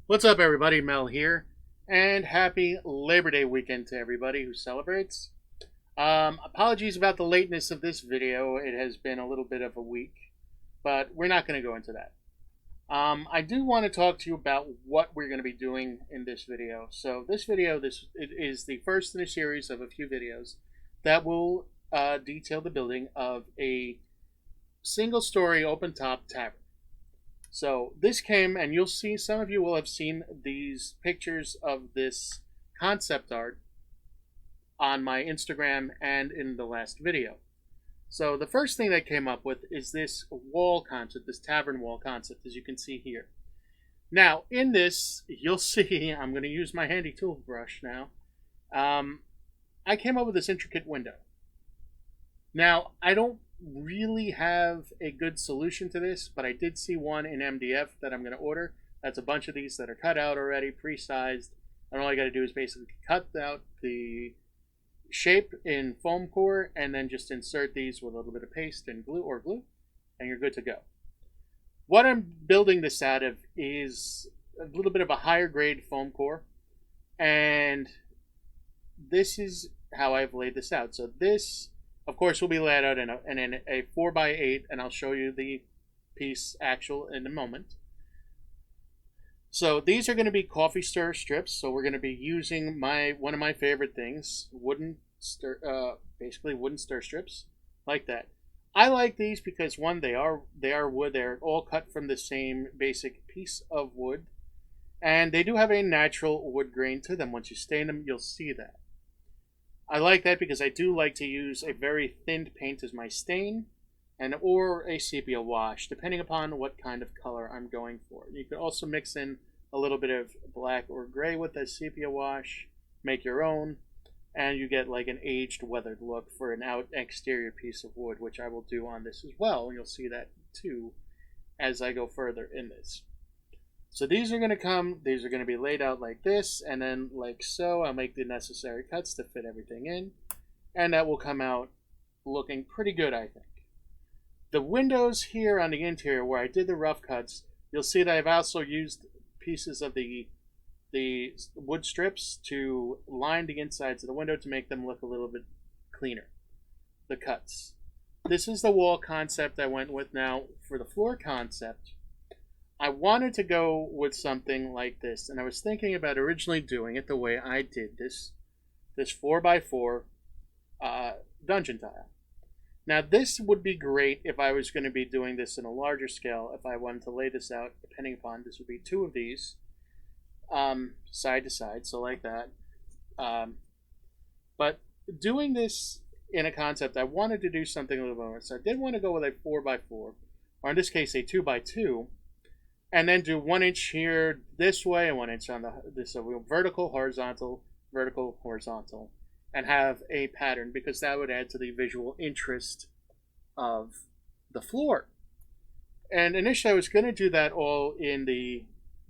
What's up, everybody? Mel here, and happy Labor Day weekend to everybody who celebrates. Apologies about the lateness of this video. It has been a little bit of a week, but we're not going to go into that. I do want to talk to you about what we're going to be doing in this video. So this video, it is the first in a series of a few videos that will detail the building of a single-story open-top tavern. So this came, and you'll see, some of you will have seen these pictures of this concept art on my Instagram and in the last video. So the first thing that came up with is this wall concept, this tavern wall concept, as you can see here. Now, in this, you'll see, I'm going to use my handy tool brush now. I came up with this intricate window. Now, I don't really have a good solution to this, but I did see one in MDF that I'm going to order. That's a bunch of these that are cut out already, pre-sized, and all I got to do is basically cut out the shape in foam core and then just insert these with a little bit of paste and glue, and you're good to go. What I'm building this out of is a little bit of a higher grade foam core, and this is how I've laid this out. So this, of course, will be laid out in a 4x8, and I'll show you the piece actual in a moment. So these are going to be coffee stir strips. So we're going to be using one of my favorite things, basically wooden stir strips, like that. I like these because, one, they are wood. They're all cut from the same basic piece of wood, and they do have a natural wood grain to them. Once you stain them, you'll see that. I like that because I do like to use a very thinned paint as my stain, or a sepia wash, depending upon what kind of color I'm going for. You can also mix in a little bit of black or gray with that sepia wash, make your own, and you get like an aged, weathered look for an exterior piece of wood, which I will do on this as well. You'll see that too as I go further in this. So these are going to be laid out like this, and then like so. I'll make the necessary cuts to fit everything in, and that will come out looking pretty good, I think. The windows here on the interior, where I did the rough cuts, you'll see that I've also used pieces of the wood strips to line the insides of the window to make them look a little bit cleaner, the cuts. This is the wall concept I went with. Now, for the floor concept, I wanted to go with something like this, and I was thinking about originally doing it the way I did this 4x4 dungeon tile. Now, this would be great if I was going to be doing this in a larger scale. If I wanted to lay this out, depending upon, this would be two of these, side to side, so like that. But doing this in a concept, I wanted to do something a little more. So I did want to go with a 4x4, or in this case, a 2x2. And then do 1 inch here this way and 1 inch on this vertical, horizontal, and have a pattern, because that would add to the visual interest of the floor. And initially I was going to do that all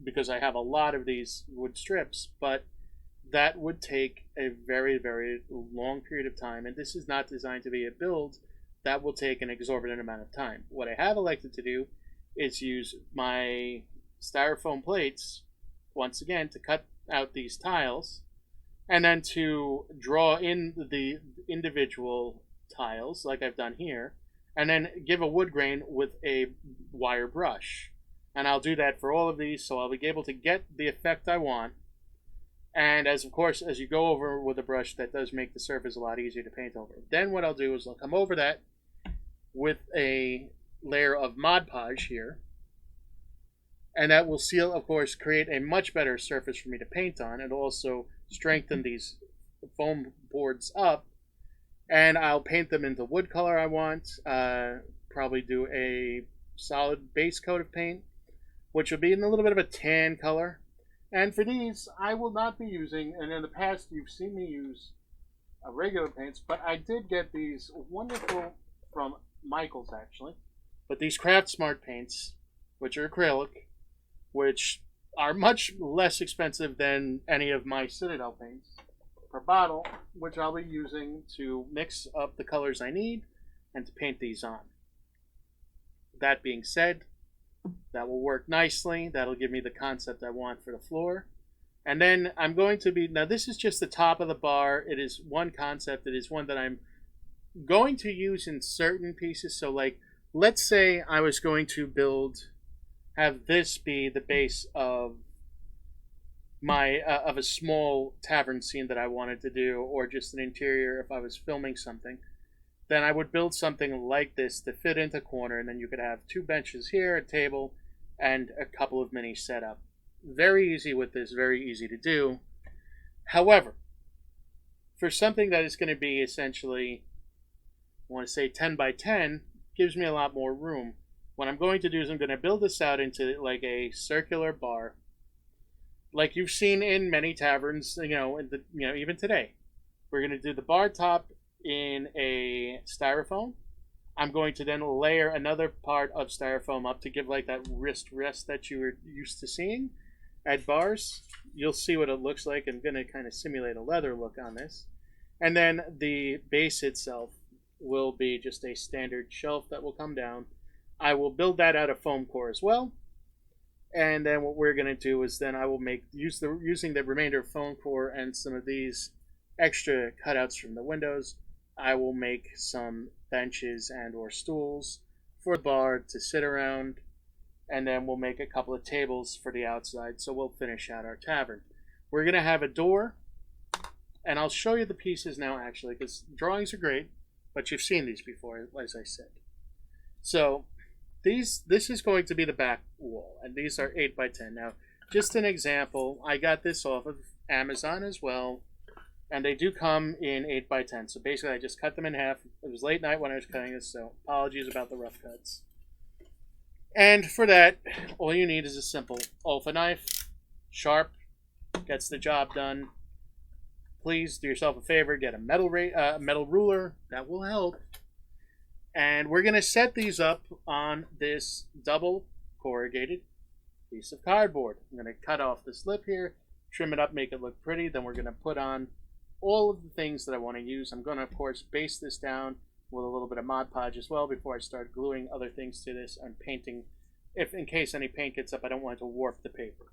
because I have a lot of these wood strips, but that would take a very, very long period of time, and this is not designed to be a build that will take an exorbitant amount of time. What I have elected to do is use my styrofoam plates, once again, to cut out these tiles, and then to draw in the individual tiles, like I've done here, and then give a wood grain with a wire brush. And I'll do that for all of these, so I'll be able to get the effect I want. And as you go over with a brush, that does make the surface a lot easier to paint over. Then what I'll do is I'll come over that with a layer of Mod Podge here, and that will seal, of course, create a much better surface for me to paint on, and also strengthen these foam boards up, and I'll paint them into wood color I want. Probably do a solid base coat of paint, which will be in a little bit of a tan color. And for these, I will not be using, and in the past you've seen me use regular paints, but I did get these wonderful, from Michaels actually, but these Craft Smart paints, which are acrylic, which are much less expensive than any of my Citadel paints per bottle, which I'll be using to mix up the colors I need and to paint these on. That being said, That will work nicely. That'll give me the concept I want for the floor. And then I'm going to be, now this is just the top of the bar. It is one concept. It is one that I'm going to use in certain pieces. So like, let's say I was going to have this be the base of my of a small tavern scene that I wanted to do, or just an interior if I was filming something, then I would build something like this to fit into corner, and then you could have two benches here, a table, and a couple of mini setup. Very easy with this, very easy to do. However, for something that is going to be essentially, I want to say 10 by 10, gives me a lot more room. What I'm going to do is I'm going to build this out into like a circular bar, like you've seen in many taverns, even today. We're going to do the bar top in a styrofoam. I'm going to then layer another part of styrofoam up to give like that wrist rest that you were used to seeing at bars. You'll see what it looks like. I'm going to kind of simulate a leather look on this. And then the base itself will be just a standard shelf that will come down. I will build that out of foam core as well. And then what we're going to do is then I will using the remainder of foam core and some of these extra cutouts from the windows, I will make some benches and or stools for the bar to sit around, and then we'll make a couple of tables for the outside, so we'll finish out our tavern. We're going to have a door, and I'll show you the pieces now actually, because drawings are great, but you've seen these before, as I said. So this is going to be the back wall, and these are 8 by 10. Now, just an example, I got this off of Amazon as well, and they do come in 8 by 10. So basically, I just cut them in half. It was late night when I was cutting this, so apologies about the rough cuts. And for that, all you need is a simple Olfa knife, sharp, gets the job done. Please do yourself a favor, get a metal ruler, that will help. And we're going to set these up on this double corrugated piece of cardboard. I'm going to cut off this lip here, trim it up, make it look pretty. Then we're going to put on all of the things that I want to use. I'm going to, of course, base this down with a little bit of Mod Podge as well before I start gluing other things to this and painting. If in case any paint gets up, I don't want it to warp the paper.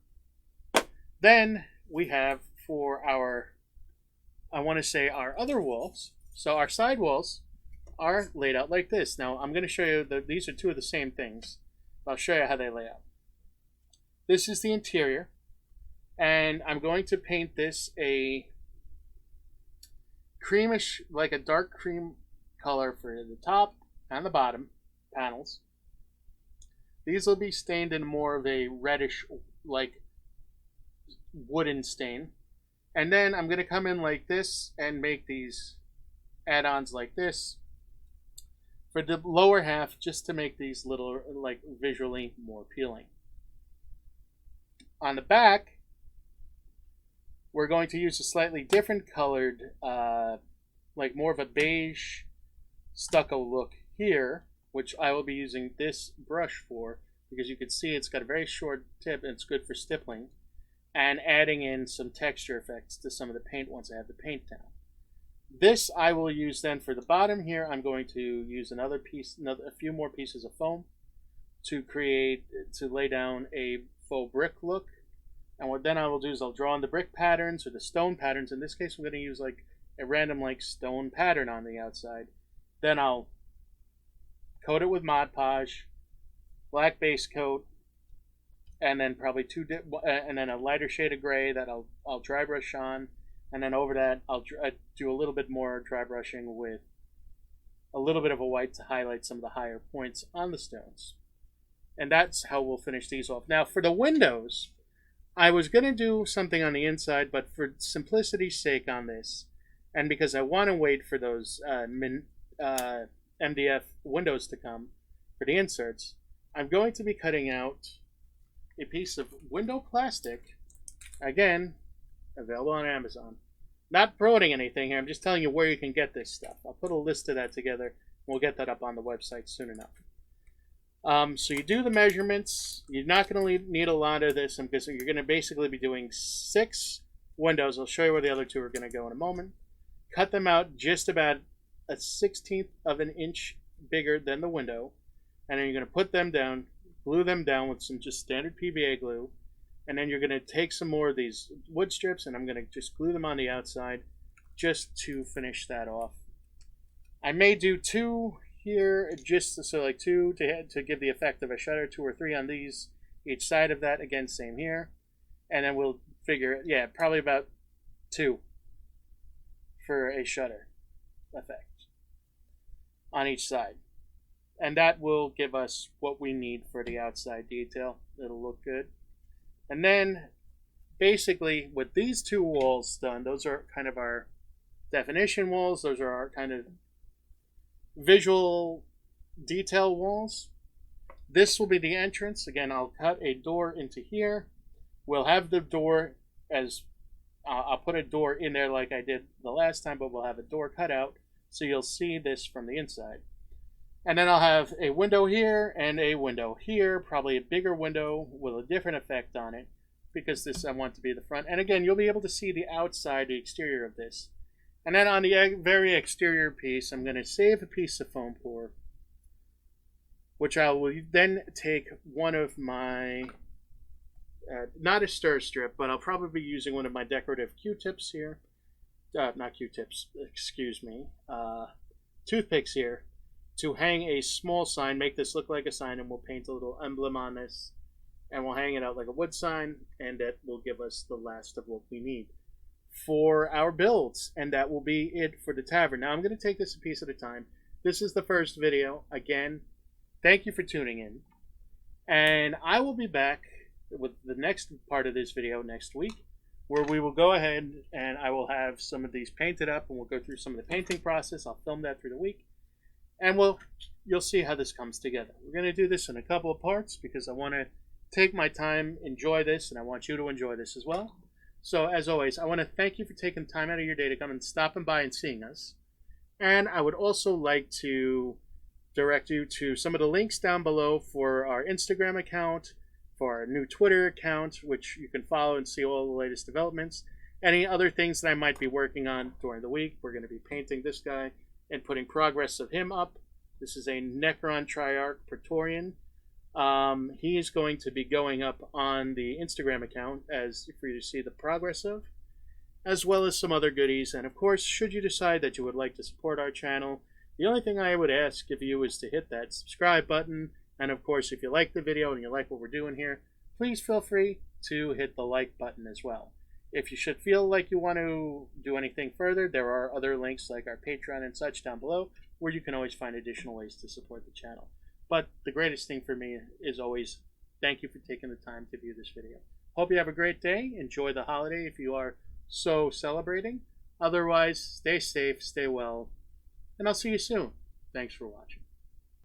Then we have for our, I want to say our other walls. So our side walls are laid out like this. Now I'm going to show you that these are two of the same things. I'll show you how they lay out. This is the interior, and I'm going to paint this a creamish, like a dark cream color for the top and the bottom panels. These will be stained in more of a reddish, like wooden stain. And then I'm going to come in like this and make these add-ons like this for the lower half, just to make these little, like, visually more appealing. On the back, we're going to use a slightly different colored, like more of a beige stucco look here, which I will be using this brush for, because you can see it's got a very short tip and it's good for stippling, and adding in some texture effects to some of the paint once I have the paint down. This I will use then for the bottom here. I'm going to use a few more pieces of foam to lay down a faux brick look. And what then I will do is I'll draw on the brick patterns or the stone patterns. In this case, I'm going to use like a random like stone pattern on the outside. Then I'll coat it with Mod Podge, black base coat, and then probably and then a lighter shade of gray that I'll dry brush on. And then over that, I'll do a little bit more dry brushing with a little bit of a white to highlight some of the higher points on the stones. And that's how we'll finish these off. Now, for the windows, I was going to do something on the inside, but for simplicity's sake on this, and because I want to wait for those MDF windows to come for the inserts, I'm going to be cutting out a piece of window plastic, again, available on Amazon. Not promoting anything here, I'm just telling you where you can get this stuff. I'll put a list of that together. We'll get that up on the website soon enough. So you do the measurements. You're not going to need a lot of this because you're going to basically be doing 6 windows. I'll show you where the other 2 are going to go in a moment. Cut them out just about a 1/16 of an inch bigger than the window. And then you're going to put them down, glue them down with some just standard PVA glue, and then you're going to take some more of these wood strips, and I'm going to just glue them on the outside just to finish that off. I may do 2 here, just so like 2 to give the effect of a shutter, 2 or 3 on these each side of that. Again, same here, and then we'll figure, yeah, probably about 2 for a shutter effect on each side, and that will give us what we need for the outside detail. It'll look good. And then basically with these 2 walls done, those are kind of our definition walls, those are our kind of visual detail walls. This will be the entrance. Again, I'll cut a door into here. We'll have the door as I'll put a door in there like I did the last time, but we'll have a door cut out so you'll see this from the inside. And then I'll have a window here and a window here, probably a bigger window with a different effect on it, because this I want to be the front. And again, you'll be able to see the outside, the exterior of this. And then on the very exterior piece, I'm going to save a piece of foam core, which I will then take one of my, not a stir strip, but I'll probably be using one of my decorative Q-tips here. Not Q-tips, excuse me. Toothpicks here, to hang a small sign, make this look like a sign, and we'll paint a little emblem on this, and we'll hang it out like a wood sign, and that will give us the last of what we need for our builds, and that will be it for the tavern. Now I'm going to take this a piece at a time. This is the first video. Again, thank you for tuning in, and I will be back with the next part of this video next week, where we will go ahead and I will have some of these painted up, and we'll go through some of the painting process. I'll film that through the week, and you'll see how this comes together. We're going to do this in a couple of parts because I want to take my time, enjoy this, and I want you to enjoy this as well. So as always, I want to thank you for taking time out of your day to come and stopping by and seeing us. And I would also like to direct you to some of the links down below for our Instagram account, for our new Twitter account, which you can follow and see all the latest developments. Any other things that I might be working on during the week. We're going to be painting this guy and putting progress of him up. This is a Necron Triarch Praetorian. He is going to be going up on the Instagram account for you to see the progress of, as well as some other goodies. And of course, should you decide that you would like to support our channel, the only thing I would ask of you is to hit that subscribe button. And of course, if you like the video and you like what we're doing here, please feel free to hit the like button as well. If you should feel like you want to do anything further, there are other links like our Patreon and such down below, where you can always find additional ways to support the channel. But the greatest thing for me is always thank you for taking the time to view this video. Hope you have a great day. Enjoy the holiday if you are so celebrating. Otherwise, stay safe, stay well, and I'll see you soon. Thanks for watching.